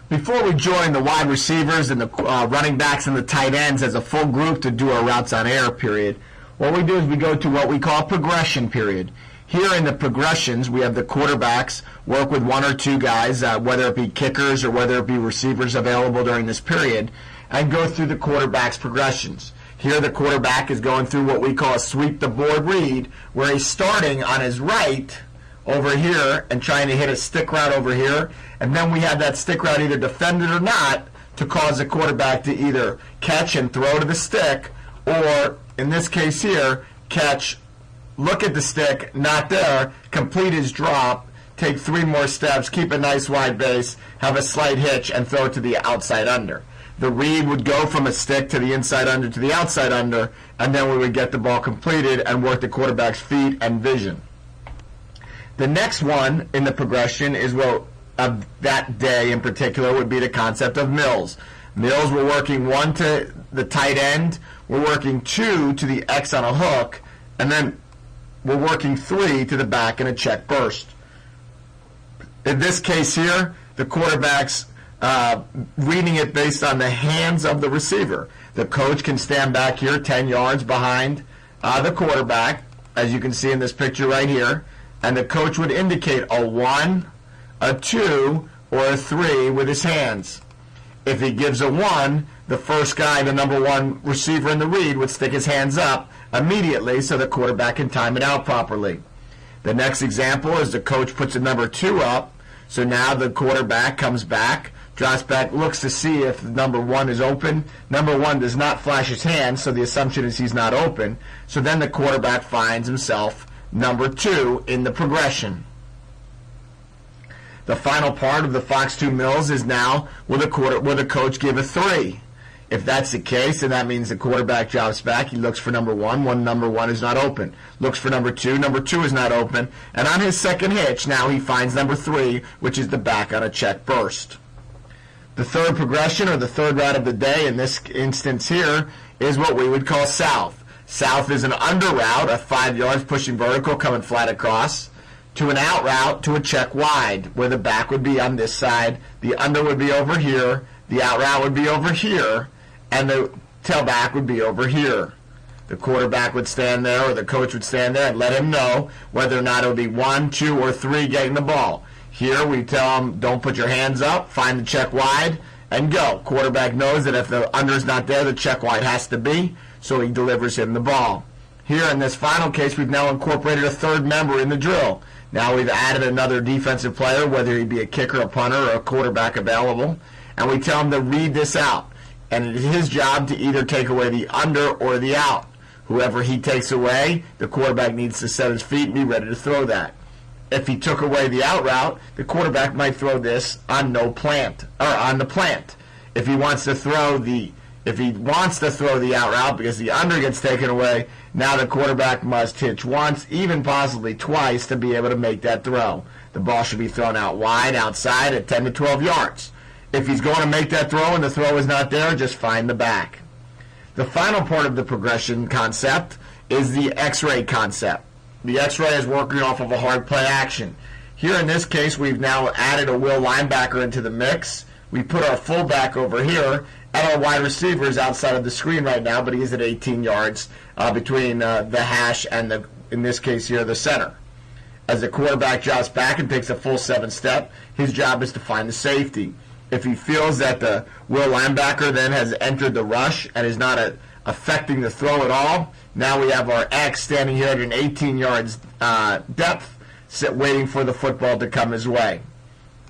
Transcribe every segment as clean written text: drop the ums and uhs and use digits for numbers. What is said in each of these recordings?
Before we join the wide receivers and the running backs and the tight ends as a full group to do our routes on air period, what we do is we go to what we call progression period. Here in the progressions, we have the quarterbacks work with one or two guys, whether it be kickers or whether it be receivers available during this period, and go through the quarterback's progressions. Here the quarterback is going through what we call a sweep the board read, where he's starting on his right over here and trying to hit a stick route over here, and then we have that stick route either defended or not to cause the quarterback to either catch and throw to the stick, or in this case here, catch, look at the stick, not there, complete his drop, take 3 more steps, keep a nice wide base, have a slight hitch, and throw it to the outside under. The read would go from a stick to the inside under to the outside under, and then we would get the ball completed and work the quarterback's feet and vision. The next one in the progression is what of that day in particular would be the concept of mills. Mills, we're working 1 to the tight end, we're working 2 to the X on a hook, and then we're working 3 to the back in a check burst. In this case here, the quarterback's reading it based on the hands of the receiver. The coach can stand back here 10 yards behind the quarterback, as you can see in this picture right here, and the coach would indicate a 1, a 2, or a 3 with his hands. If he gives a 1, the first guy, the number 1 receiver in the read, would stick his hands up immediately so the quarterback can time it out properly. The next example is the coach puts a number 2 up, so now the quarterback comes back, drops back, looks to see if number 1 is open. Number 1 does not flash his hand, so the assumption is he's not open. So then the quarterback finds himself number 2 in the progression. The final part of the Fox 2 Mills is now will the coach give a 3? If that's the case, then that means the quarterback drops back. He looks for number 1. Number 1 is not open. Looks for number 2. Number 2 is not open. And on his second hitch, now he finds number 3, which is the back on a check burst. The third progression, or the third route of the day in this instance here, is what we would call south. South is an under route of 5 yards pushing vertical, coming flat across, to an out route to a check wide, where the back would be on this side, the under would be over here, the out route would be over here, and the tailback would be over here. The quarterback would stand there, or the coach would stand there and let him know whether or not it would be 1, 2, or 3 getting the ball. Here we tell him, don't put your hands up, find the check wide, and go. Quarterback knows that if the under is not there, the check wide has to be, so he delivers him the ball. Here in this final case, we've now incorporated a third member in the drill. Now we've added another defensive player, whether he be a kicker, a punter, or a quarterback available, and we tell him to read this out. And it is his job to either take away the under or the out. Whoever he takes away, the quarterback needs to set his feet and be ready to throw that. If he took away the out route, the quarterback might throw this on the plant. If he wants to throw the out route because the under gets taken away, now the quarterback must hitch once, even possibly twice, to be able to make that throw. The ball should be thrown out wide, outside at 10 to 12 yards. If he's going to make that throw and the throw is not there, just find the back. The final part of the progression concept is the X-ray concept. The X-ray is working off of a hard play action. Here in this case, we've now added a will linebacker into the mix. We put our fullback over here, and our wide receiver is outside of the screen right now, but he is at 18 yards between the hash and, in this case here, the center. As the quarterback drops back and takes a full 7-step, his job is to find the safety. If he feels that the will linebacker then has entered the rush and is not affecting the throw at all, now we have our X standing here at an 18 yards depth, waiting for the football to come his way.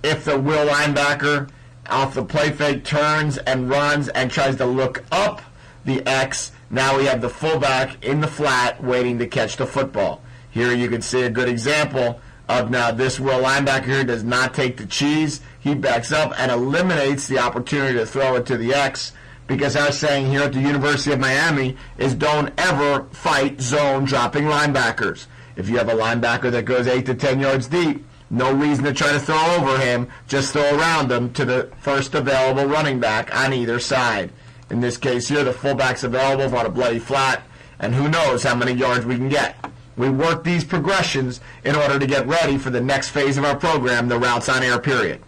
If the will linebacker off the play fake turns and runs and tries to look up the X, now we have the fullback in the flat waiting to catch the football. Here you can see a good example of now this will linebacker here does not take the cheese. He backs up and eliminates the opportunity to throw it to the X, because our saying here at the University of Miami is don't ever fight zone dropping linebackers. If you have a linebacker that goes 8 to 10 yards deep, no reason to try to throw over him, just throw around him to the first available running back on either side. In this case here, the fullback's available on a bloody flat, and who knows how many yards we can get. We work these progressions in order to get ready for the next phase of our program, the routes on air period.